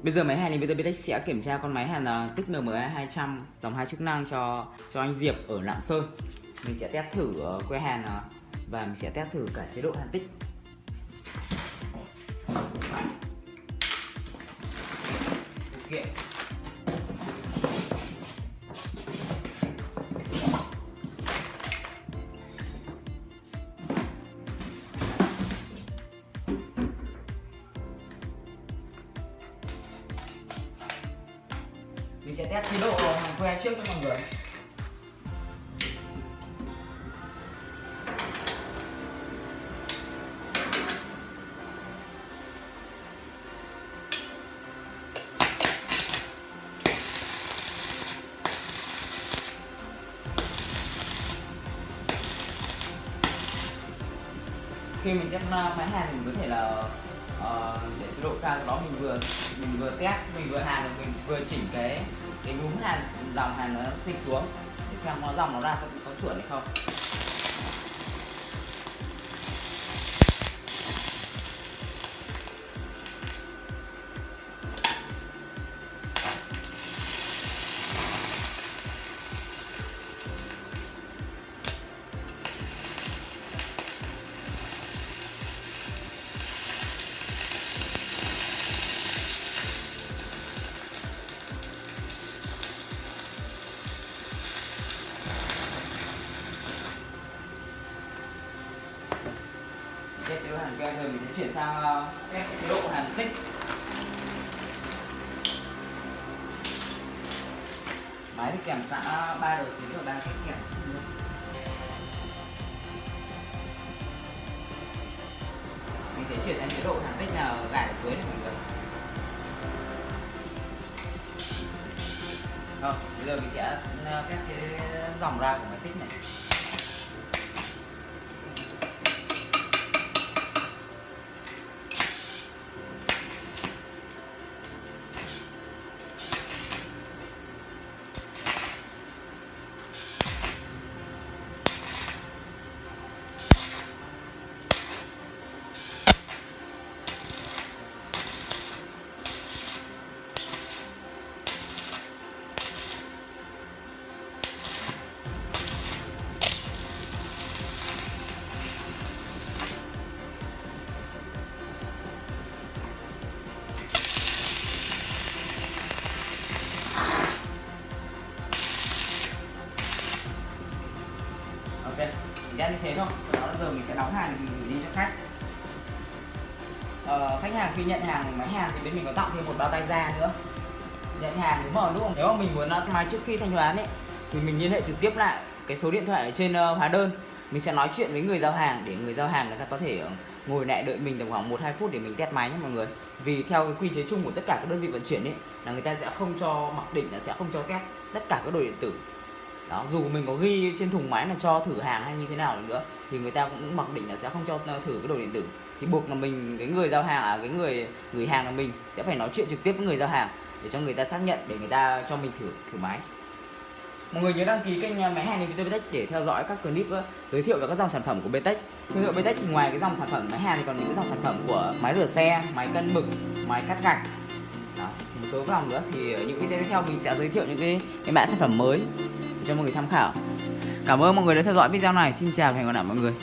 Bây giờ máy hàn thì Betech sẽ kiểm tra con máy hàn là Tích NMA 200 dòng 2 chức năng cho anh Diệp ở Lạng Sơn. Mình sẽ test thử que hàn và mình sẽ test thử cả chế độ hàn tích. Điều kiện mình sẽ test chế độ hàn que trước cho mọi người. Khi mình test máy hàn mình có thể là để chế độ cao, đó mình vừa test, mình vừa hàn, mình vừa chỉnh cái núm hàn, dòng hàn nó dịch xuống để xem nó dòng nó ra có chuẩn hay không. Test chế độ hàn que rồi mình sẽ chuyển sang test chế độ hàn tích. Máy thì kèm sẵn 3 đầu xí và 3 cách kèm sẵn luôn. Mình sẽ chuyển sang chế độ hàn tích là gài ở dưới này mọi người. Rồi, bây giờ mình sẽ test cái dòng ra của máy tích này. Ok, mình đã như thế thôi. Sau đó giờ mình sẽ đóng hàng mình gửi đi cho khách. Khách hàng khi nhận hàng máy hàn thì bên mình có tặng thêm một bao tay da nữa. Nhận hàng nếu mà mình muốn máy trước khi thanh toán ấy thì mình liên hệ trực tiếp lại cái số điện thoại ở trên hóa đơn. Mình sẽ nói chuyện với người giao hàng để người giao hàng người ta có thể ngồi lại đợi mình tầm khoảng 1-2 phút để mình test máy nhé mọi người. Vì theo cái quy chế chung của tất cả các đơn vị vận chuyển ấy là người ta sẽ không cho mặc định là sẽ không cho test tất cả các đồ điện tử. Đó, dù mình có ghi trên thùng máy là cho thử hàng hay như thế nào nữa thì người ta cũng mặc định là sẽ không cho thử cái đồ điện tử. Thì buộc là mình, cái người giao hàng, cái người gửi hàng là mình sẽ phải nói chuyện trực tiếp với người giao hàng để cho người ta xác nhận, để người ta cho mình thử máy. Mọi người nhớ đăng ký kênh máy hàn Betech để theo dõi các clip giới thiệu về các dòng sản phẩm của Betech. Thương hiệu Betech ngoài cái dòng sản phẩm máy hàn thì còn những cái dòng sản phẩm của máy rửa xe, máy cân mực, máy cắt gạch. Đó, một số dòng nữa thì ở những video tiếp theo mình sẽ giới thiệu những cái mã sản phẩm mới để cho mọi người tham khảo. Cảm ơn mọi người đã theo dõi video này. Xin chào và hẹn gặp lại mọi người.